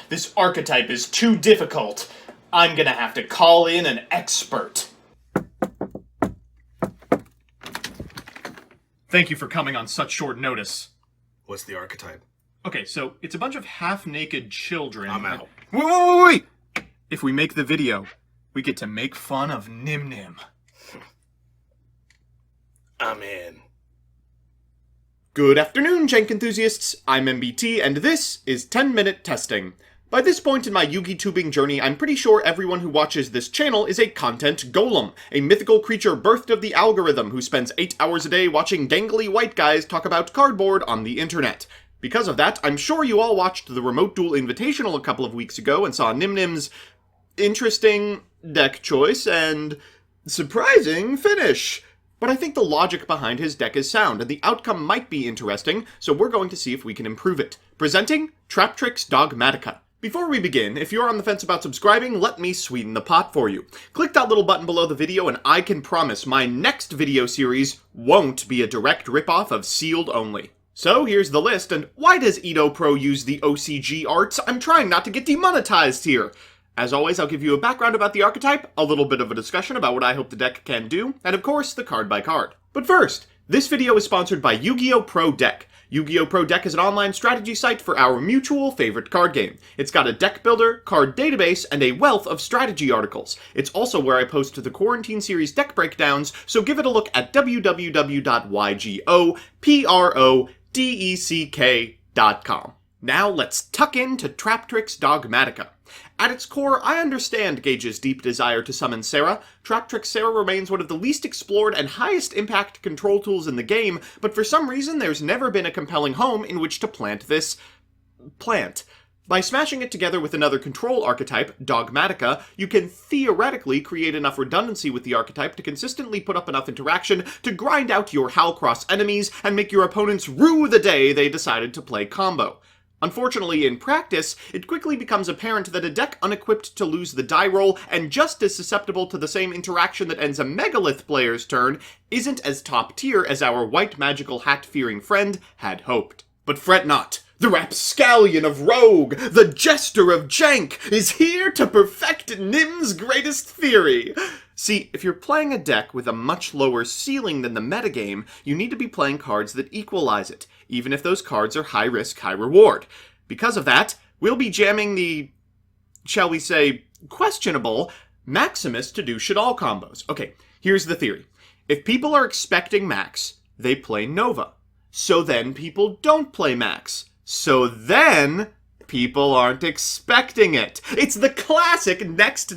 This archetype is too difficult. I'm gonna have to call in an expert. Thank you for coming on such short notice. What's the archetype? Okay, so it's a bunch of half-naked children. I'm out. Wait! If we make the video, we get to make fun of Nyhmnim. I'm in. Good afternoon, Jank enthusiasts. I'm MBT, and this is 10-Minute Testing. By this point in my Yugi-tubing journey, I'm pretty sure everyone who watches this channel is a content golem, a mythical creature birthed of the algorithm who spends 8 hours a day watching gangly white guys talk about cardboard on the internet. Because of that, I'm sure you all watched the Remote Duel Invitational a couple of weeks ago and saw Nyhmnim's interesting deck choice and surprising finish. But I think the logic behind his deck is sound, and the outcome might be interesting, so we're going to see if we can improve it. Presenting TRAPTRIX Dogmatika. Before we begin, if you're on the fence about subscribing, let me sweeten the pot for you. Click that little button below the video and I can promise my next video series won't be a direct ripoff of Sealed Only. So here's the list, and why does Edo Pro use the OCG arts? I'm trying not to get demonetized here. As always, I'll give you a background about the archetype, a little bit of a discussion about what I hope the deck can do, and of course, the card by card. But first, this video is sponsored by Yu-Gi-Oh! Pro Deck. Yu-Gi-Oh! Pro Deck is an online strategy site for our mutual favorite card game. It's got a deck builder, card database, and a wealth of strategy articles. It's also where I post the Quarantine Series deck breakdowns, so give it a look at www.ygoprodeck.com. Now let's tuck into TRAPTRIX Dogmatika. At its core, I understand Gage's deep desire to summon Sera. TRAPTRIX Sera remains one of the least explored and highest impact control tools in the game, but for some reason there's never been a compelling home in which to plant this plant. By smashing it together with another control archetype, Dogmatika, you can theoretically create enough redundancy with the archetype to consistently put up enough interaction to grind out your Halcross enemies and make your opponents rue the day they decided to play combo. Unfortunately, in practice, it quickly becomes apparent that a deck unequipped to lose the die roll and just as susceptible to the same interaction that ends a Megalith player's turn isn't as top tier as our white magical hat-fearing friend had hoped. But fret not. The rapscallion of Rogue, the jester of Jank, is here to perfect Nim's greatest theory. See, if you're playing a deck with a much lower ceiling than the metagame, you need to be playing cards that equalize it, even if those cards are high risk, high reward. Because of that, we'll be jamming the, shall we say, questionable Maximus to do shit-all combos. Okay, here's the theory. If people are expecting Max, they play Nova. So then people don't play Max. So then people aren't expecting it. It's the classic next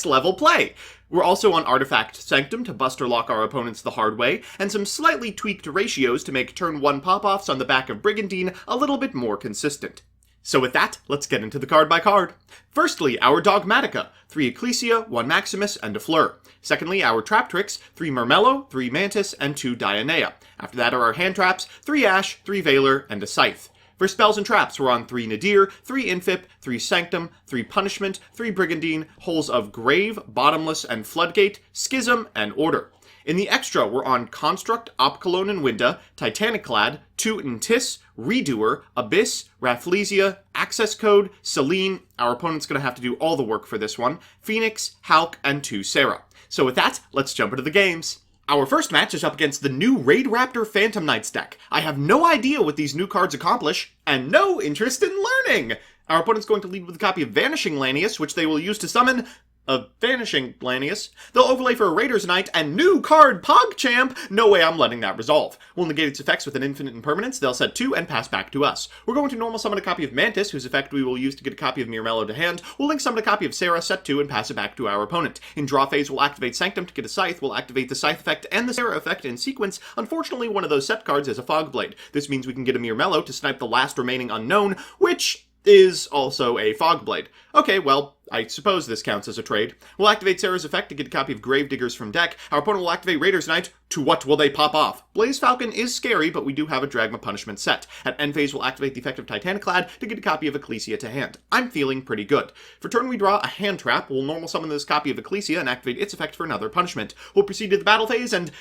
level play. We're also on Artifact Sanctum to buster lock our opponents the hard way, and some slightly tweaked ratios to make turn 1 pop-offs on the back of Brigandine a little bit more consistent. So with that, let's get into the card by card. Firstly, our Dogmatika, 3 Ecclesia, 1 Maximus, and a Fleur. Secondly, our TRAPTRIX, 3 Mermello, 3 Mantis, and 2 Dionea. After that are our hand traps, 3 Ash, 3 Valor, and a Scythe. For spells and traps, we're on 3 Nadir, 3 Infip, 3 Sanctum, 3 Punishment, 3 Brigandine, Holes of Grave, Bottomless, and Floodgate, Schism, and Order. In the extra, we're on Construct, Opcolone and Winda, Titaniclad, 2 Intis, Redoer, Abyss, Rafflesia, Access Code, Selene, our opponent's going to have to do all the work for this one, Phoenix, Hulk, and 2 Sera. So with that, let's jump into the games. Our first match is up against the new Raid Raptor Phantom Knights deck. I have no idea what these new cards accomplish, and no interest in learning! Our opponent's going to lead with a copy of Vanishing Lanius, which they will use to summon a Vanishing Lanius. They'll overlay for a Raiders Knight and new card PogChamp. No way I'm letting that resolve. We'll negate its effects with an infinite impermanence. They'll set 2 and pass back to us. We're going to normal summon a copy of Mantis, whose effect we will use to get a copy of Mirmello to hand. We'll link summon a copy of Sera, set 2, and pass it back to our opponent. In draw phase, we'll activate Sanctum to get a Scythe. We'll activate the Scythe effect and the Sera effect in sequence. Unfortunately, one of those set cards is a Fogblade. This means we can get a Mirmello to snipe the last remaining unknown, which is also a Fogblade. Okay, well, I suppose this counts as a trade. We'll activate Sera's effect to get a copy of Gravediggers from deck. Our opponent will activate Raiders Knight. To what will they pop off? Blaze Falcon is scary, but we do have a Dragma Punishment set. At end phase, we'll activate the effect of Titaniclad to get a copy of Ecclesia to hand. I'm feeling pretty good. For turn we draw a hand trap. We'll normal summon this copy of Ecclesia and activate its effect for another punishment. We'll proceed to the battle phase and...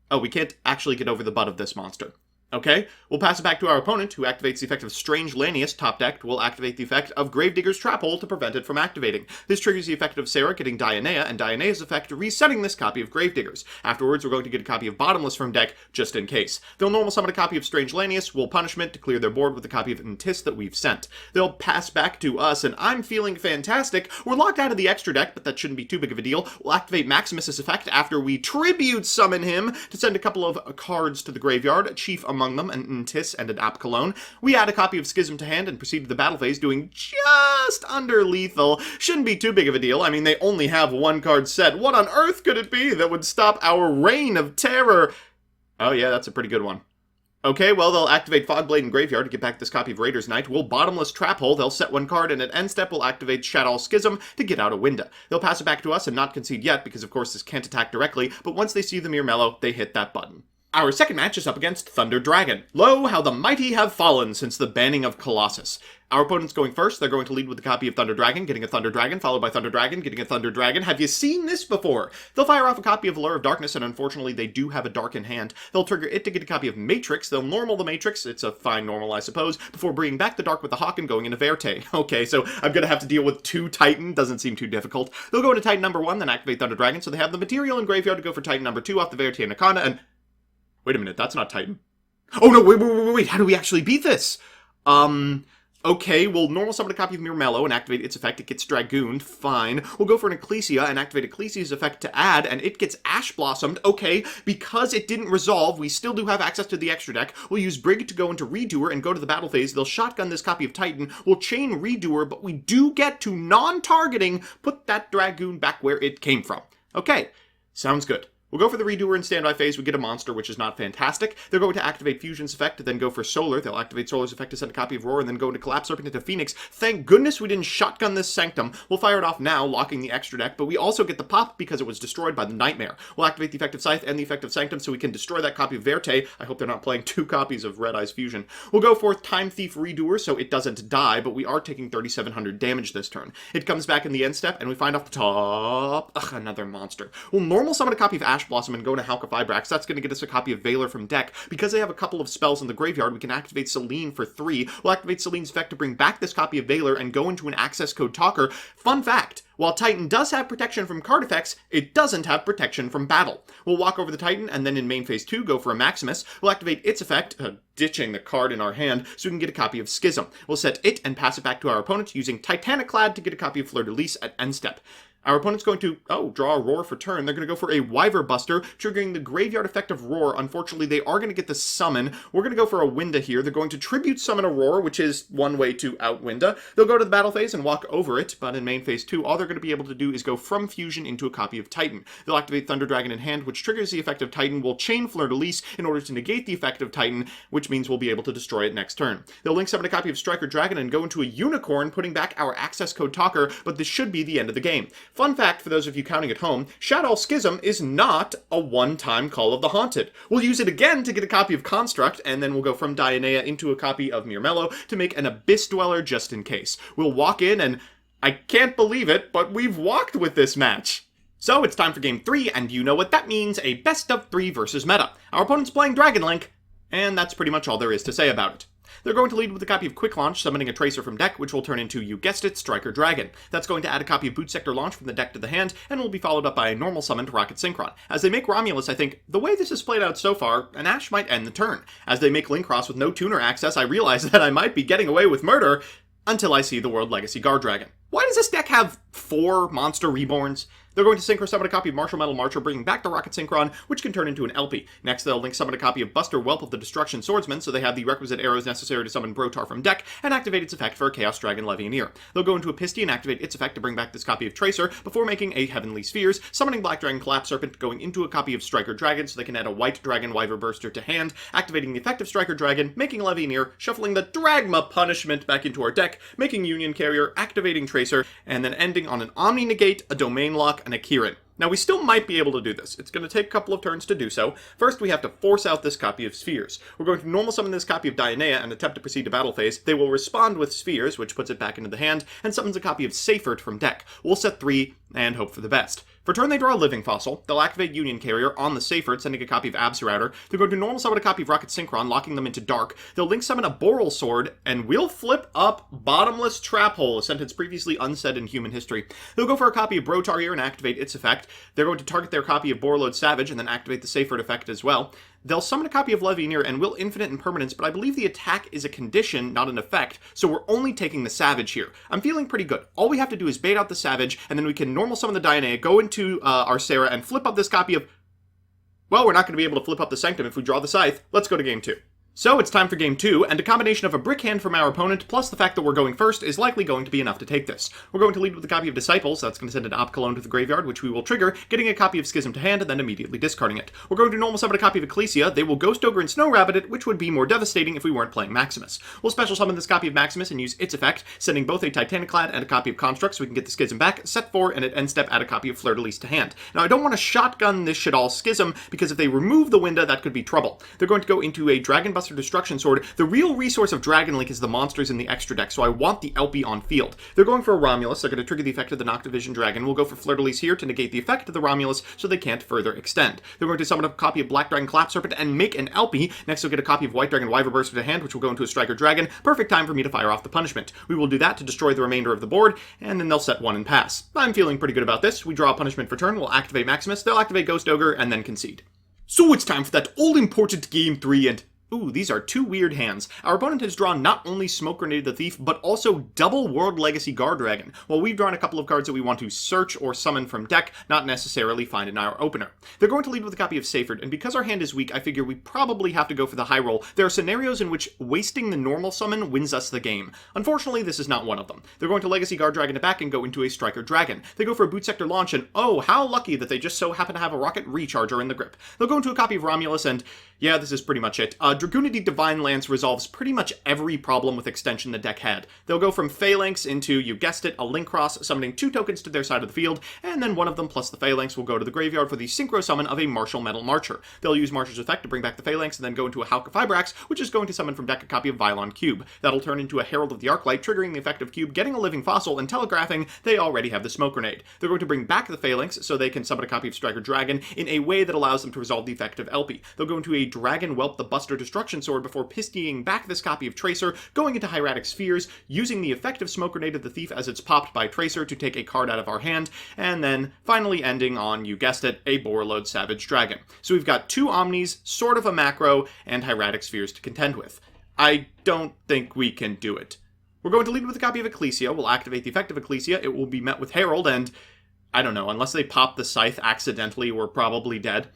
oh, we can't actually get over the butt of this monster. Okay, we'll pass it back to our opponent, who activates the effect of Strange Lanius, top decked. We'll activate the effect of Gravedigger's Trap Hole to prevent it from activating. This triggers the effect of Sera getting Dionea, and Dionea's effect resetting this copy of Gravedigger's. Afterwards, we're going to get a copy of Bottomless from deck, just in case. They'll normal summon a copy of Strange Lanius, we'll punishment to clear their board with a copy of Intis that we've sent. They'll pass back to us, and I'm feeling fantastic. We're locked out of the extra deck, but that shouldn't be too big of a deal. We'll activate Maximus's effect after we Tribute Summon him to send a couple of cards to the graveyard, chief among them, an Intis and an App Cologne. We add a copy of Schism to hand and proceed to the battle phase, doing just under lethal. Shouldn't be too big of a deal. I mean, they only have one card set. What on earth could it be that would stop our reign of terror? Oh yeah, that's a pretty good one. Okay, well, they'll activate Fogblade and Graveyard to get back this copy of Raider's Knight. We'll Bottomless Trap Hole. They'll set one card, and at end step, we'll activate Shadow Schism to get out a window. They'll pass it back to us and not concede yet, because of course this can't attack directly, but once they see the Mere Mellow, they hit that button. Our second match is up against Thunder Dragon. Lo, how the mighty have fallen since the banning of Colossus. Our opponent's going first. They're going to lead with a copy of Thunder Dragon, getting a Thunder Dragon, followed by Thunder Dragon, getting a Thunder Dragon. Have you seen this before? They'll fire off a copy of Allure of Darkness, and unfortunately they do have a Dark in hand. They'll trigger it to get a copy of Matrix. They'll normal the Matrix. It's a fine normal, I suppose, before bringing back the Dark with the Hawk and going into Verte. Okay, so I'm gonna have to deal with 2 Titan. Doesn't seem too difficult. They'll go into Titan number 1, then activate Thunder Dragon, so they have the material in graveyard to go for Titan number 2 off the Verte and Akana, and... Wait a minute, that's not Titan. Oh no, wait, how do we actually beat this? Okay, we'll normal summon a copy of Mere Mellow and activate its effect. It gets Dragooned, fine. We'll go for an Ecclesia and activate Ecclesia's effect to add, and it gets Ash Blossomed. Okay, because it didn't resolve, we still do have access to the extra deck. We'll use Brig to go into Redoer and go to the battle phase. They'll shotgun this copy of Titan. We'll chain Redoer, but we do get to non-targeting put that Dragoon back where it came from. Okay, sounds good. We'll go for the Redoer in standby phase. We get a monster, which is not fantastic. They're going to activate Fusion's effect, then go for Solar. They'll activate Solar's effect to send a copy of Roar, and then go into Collapse Serpent into Phoenix. Thank goodness we didn't shotgun this Sanctum. We'll fire it off now, locking the extra deck, but we also get the pop because it was destroyed by the Nightmare. We'll activate the effect of Scythe and the effect of Sanctum so we can destroy that copy of Verte. I hope they're not playing 2 copies of Red Eyes Fusion. We'll go for Time Thief Redoer so it doesn't die, but we are taking 3,700 damage this turn. It comes back in the end step, and we find off the top... Ugh, another monster. We'll normal summon a copy of Ash Blossom and go to Vibrax. That's going to get us a copy of Valor from deck. Because they have a couple of spells in the graveyard, we can activate Selene for 3. We'll activate Selene's effect to bring back this copy of Valor and go into an access code talker. Fun fact, while Titan does have protection from card effects, it doesn't have protection from battle. We'll walk over the Titan, and then in main phase 2, go for a Maximus. We'll activate its effect, ditching the card in our hand, so we can get a copy of Schism. We'll set it and pass it back to our opponent using Titaniclad to get a copy of Fleur de Lis at end step. Our opponent's going to, draw a Roar for turn. They're going to go for a Wyver Buster, triggering the graveyard effect of Roar. Unfortunately, they are going to get the summon. We're going to go for a Winda here. They're going to Tribute Summon a Roar, which is one way to out Winda. They'll go to the battle phase and walk over it, but in main phase 2, all they're going to be able to do is go from Fusion into a copy of Titan. They'll activate Thunder Dragon in hand, which triggers the effect of Titan. We'll chain Fleur de Lis in order to negate the effect of Titan, which means we'll be able to destroy it next turn. They'll link summon a copy of Striker Dragon and go into a Unicorn, putting back our access code talker, but this should be the end of the game. Fun fact for those of you counting at home, Shadow Schism is not a one-time Call of the Haunted. We'll use it again to get a copy of Construct, and then we'll go from Dionea into a copy of Mere Mellow to make an Abyss Dweller just in case. We'll walk in, and I can't believe it, but we've walked with this match. So it's time for game 3, and you know what that means, a best of 3 versus meta. Our opponent's playing Dragon Link, and that's pretty much all there is to say about it. They're going to lead with a copy of Quick Launch, summoning a Tracer from deck, which will turn into, you guessed it, Striker Dragon. That's going to add a copy of Boot Sector Launch from the deck to the hand, and will be followed up by a normal summon to Rocket Synchron. As they make Romulus, I think, the way this has played out so far, an Ash might end the turn. As they make Link Cross with no tuner access, I realize that I might be getting away with murder, until I see the World Legacy Guard Dragon. Why does this deck have 4 Monster Reborns? They're going to Synchro Summon a copy of Martial Metal Marcher, bringing back the Rocket Synchron, which can turn into an LP. Next, they'll Link Summon a copy of Buster Whelp of the Destruction Swordsman, so they have the requisite arrows necessary to summon Brotar from deck, and activate its effect for a Chaos Dragon Levianeer. They'll go into a Pisty and activate its effect to bring back this copy of Tracer, before making a Heavenly Spheres, summoning Black Dragon Collapse Serpent, going into a copy of Striker Dragon, so they can add a White Dragon Wyver Burster to hand, activating the effect of Striker Dragon, making Levianeer, shuffling the Dragma Punishment back into our deck, making Union Carrier, activating Tracer, and then ending on an Omni Negate, a Domain Lock, and a Kirin. Now, we still might be able to do this. It's going to take a couple of turns to do so. First, we have to force out this copy of Spheres. We're going to normal summon this copy of Dionea and attempt to proceed to battle phase. They will respond with Spheres, which puts it back into the hand, and summons a copy of Seifert from deck. We'll set 3 and hope for the best. For turn, they draw a Living Fossil. They'll activate Union Carrier on the Seyfert, sending a copy of Absorrouter. They're going to normal summon a copy of Rocket Synchron, locking them into Dark. They'll link summon a Boral Sword, and we'll flip up Bottomless Trap Hole, a sentence previously unsaid in human history. They'll go for a copy of Brotarrier and activate its effect. They're going to target their copy of Borreload Savage and then activate the Seyfert effect as well. They'll summon a copy of Levineer and will infinite impermanence, but I believe the attack is a condition, not an effect, so we're only taking the Savage here. I'm feeling pretty good. All we have to do is bait out the Savage, and then we can normal summon the Dionea, go into our Sera, and flip up this copy of... Well, we're not going to be able to flip up the Sanctum if we draw the Scythe. Let's go to game 2. So it's time for game 2, and a combination of a brick hand from our opponent, plus the fact that we're going first, is likely going to be enough to take this. We're going to lead with a copy of Disciples. That's going to send an Opcalone to the graveyard, which we will trigger, getting a copy of Schism to hand, and then immediately discarding it. We're going to normal summon a copy of Ecclesia. They will Ghost Ogre and Snow Rabbit it, which would be more devastating if we weren't playing Maximus. We'll special summon this copy of Maximus and use its effect, sending both a Titaniclad and a copy of Construct so we can get the Schism back, set 4, and at end step add a copy of Fleur-de-Lis to hand. Now I don't want to shotgun this shit all Schism, because if they remove the Winda, that could be trouble. They're going to go into a Dragon Buster Destruction Sword. The real resource of Dragon Link is the monsters in the extra deck, so I want the LP on field. They're going for a Romulus. They're going to trigger the effect of the Noctivision Dragon. We'll go for Fleur-de-Lis here to negate the effect of the Romulus so they can't further extend. They're going to summon a copy of Black Dragon Clap Serpent and make an LP. Next, they'll get a copy of White Dragon Wyverburster to hand, which will go into a Striker Dragon. Perfect time for me to fire off the punishment. We will do that to destroy the remainder of the board, and then they'll set 1 and pass. I'm feeling pretty good about this. We draw a punishment for turn. We'll activate Maximus. They'll activate Ghost Ogre and then concede. So it's time for that all-important game 3, and... ooh, these are 2 weird hands. Our opponent has drawn not only Smoke Grenade the Thief, but also double World Legacy Guard Dragon, while we've drawn a couple of cards that we want to search or summon from deck, not necessarily find in our opener. They're going to lead with a copy of Seyfert, and because our hand is weak, I figure we probably have to go for the high roll. There are scenarios in which wasting the normal summon wins us the game. Unfortunately, this is not one of them. They're going to Legacy Guard Dragon it back and go into a Striker Dragon. They go for a Boot Sector launch, and oh, how lucky that they just so happen to have a Rocket Recharger in the grip. They'll go into a copy of Romulus, and yeah, this is pretty much it. Dragoonity Divine Lance resolves pretty much every problem with extension the deck had. They'll go from Phalanx into, you guessed it, a Link Cross, summoning 2 tokens to their side of the field, and then one of them plus the Phalanx will go to the graveyard for the Synchro summon of a Martial Metal Marcher. They'll use Marcher's effect to bring back the Phalanx, and then go into a Halka Fibrax, which is going to summon from deck a copy of Vylon Cube. That'll turn into a Herald of the Arclight, triggering the effect of Cube, getting a Living Fossil, and telegraphing they already have the Smoke Grenade. They're going to bring back the Phalanx, so they can summon a copy of Striker Dragon in a way that allows them to resolve the effect of LP. They'll go into a Dragon Whelp the Buster Destruction Sword before pistying back this copy of Tracer, going into Hieratic Spheres, using the effect of Smoke Grenade of the Thief as it's popped by Tracer to take a card out of our hand, and then finally ending on, you guessed it, a Borreload Savage Dragon. So we've got 2 Omnis, sort of a macro, and Hieratic Spheres to contend with. I don't think we can do it. We're going to lead with a copy of Ecclesia. We'll activate the effect of Ecclesia. It will be met with Herald, and I don't know, unless they pop the Scythe accidentally, we're probably dead.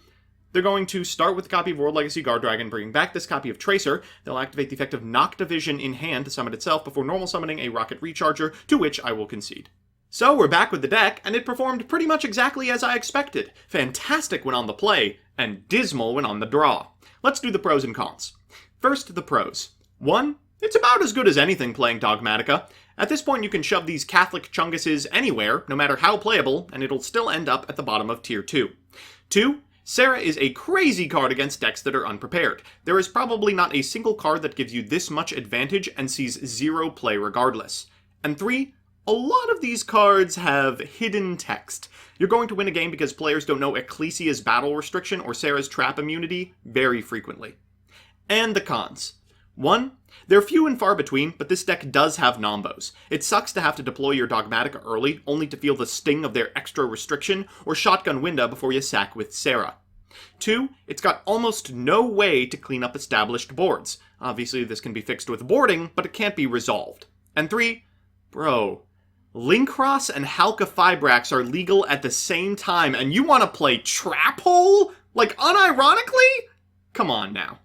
They're going to start with a copy of World Legacy Guard Dragon, bringing back this copy of Tracer. They'll activate the effect of Noctivision in hand to summon itself before normal summoning a Rocket Recharger, to which I will concede. So we're back with the deck, and it performed pretty much exactly as I expected. Fantastic when on the play, and dismal when on the draw. Let's do the pros and cons. First, the pros. 1. It's about as good as anything playing Dogmatika. At this point, you can shove these Catholic Chunguses anywhere, no matter how playable, and it'll still end up at the bottom of Tier 2. 2. Sera is a crazy card against decks that are unprepared. There is probably not a single card that gives you this much advantage and sees 0 play regardless. And 3, a lot of these cards have hidden text. You're going to win a game because players don't know Ecclesia's battle restriction or Sera's trap immunity very frequently. And the cons. 1. They're few and far between, but this deck does have Nombos. It sucks to have to deploy your Dogmatika early, only to feel the sting of their extra restriction, or shotgun Winda before you sack with Sera. 2. It's got almost no way to clean up established boards. Obviously this can be fixed with boarding, but it can't be resolved. And 3. Bro, Linkross and Halka Fibrax are legal at the same time, and you want to play Trap Hole? Like, unironically? Come on now.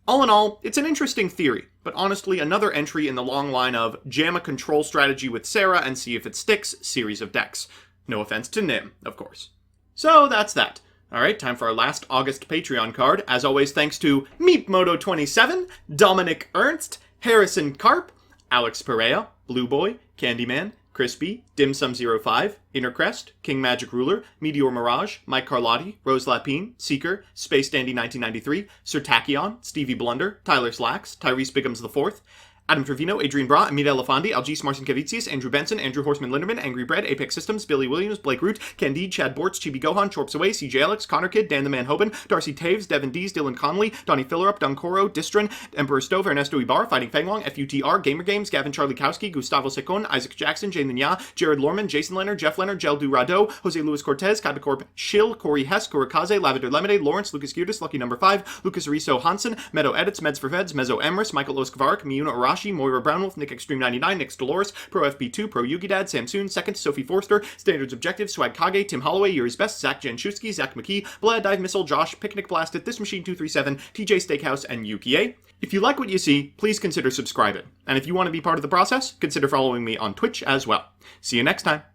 All in all, it's an interesting theory, but honestly another entry in the long line of jam a control strategy with Sera and see if it sticks series of decks. No offense to Nyhmnim, of course. So that's that. Alright, time for our last August Patreon card. As always, thanks to Meepmoto27, Dominic Ernst, Harrison Karp, Alex Perea, Blue Boy, Candyman, Crispy, Dimsum05, Innercrest, King Magic Ruler, Meteor Mirage, Mike Carlotti, Rose Lapine, Seeker, Space Dandy 1993, Sir Tachyon, Stevie Blunder, Tyler Slacks, Tyrese Biggums IV, Adam Trevino, Adrian Bra, Amita Elefandi, Algis Marcinkevicius, Andrew Benson, Andrew Horseman Linderman, Angry Bread, Apex Systems, Billy Williams, Blake Root, Candide, Chad Bortz, Chibi Gohan, Chorps Away, CJ Alex, Connor Kid, Dan the Man Hoban, Darcy Taves, Devin Dees, Dylan Conley, Donnie Fillerup, Dunkoro, Distrin, Emperor Stove, Ernesto Ibar, Fighting Fangwong, FUTR, Gamer Games, Gavin Charlikowski, Gustavo Secon, Isaac Jackson, Jane Linya, Jared Lorman, Jason Leonard, Jeff Leonard, Geldu Rado, Jose Luis Cortez, Kaibacorp, Shill, Corey Hess, Kurikaze, Lavender Lemonade, Lawrence, Lucas Girtis, Lucky Number 5, Lucas Ariso Hansen, Meadow Edits, Meds for Feds, Mezzo Emrys, Michael Oskvark, Miyuna Arashi, Moira Brownwolf, Nick Extreme 99, Nick Dolores, Pro FP2, Pro Yugi Dad, Samsoon, Second, Sophie Forster, Standards Objective, Swag Kage, Tim Holloway, Yuri's Best, Zach Janshewski, Zach McKee, Vlad Dive Missile, Josh, Picnic Blasted, This Machine 237, TJ Steakhouse, and Yuki A. If you like what you see, please consider subscribing. And if you want to be part of the process, consider following me on Twitch as well. See you next time.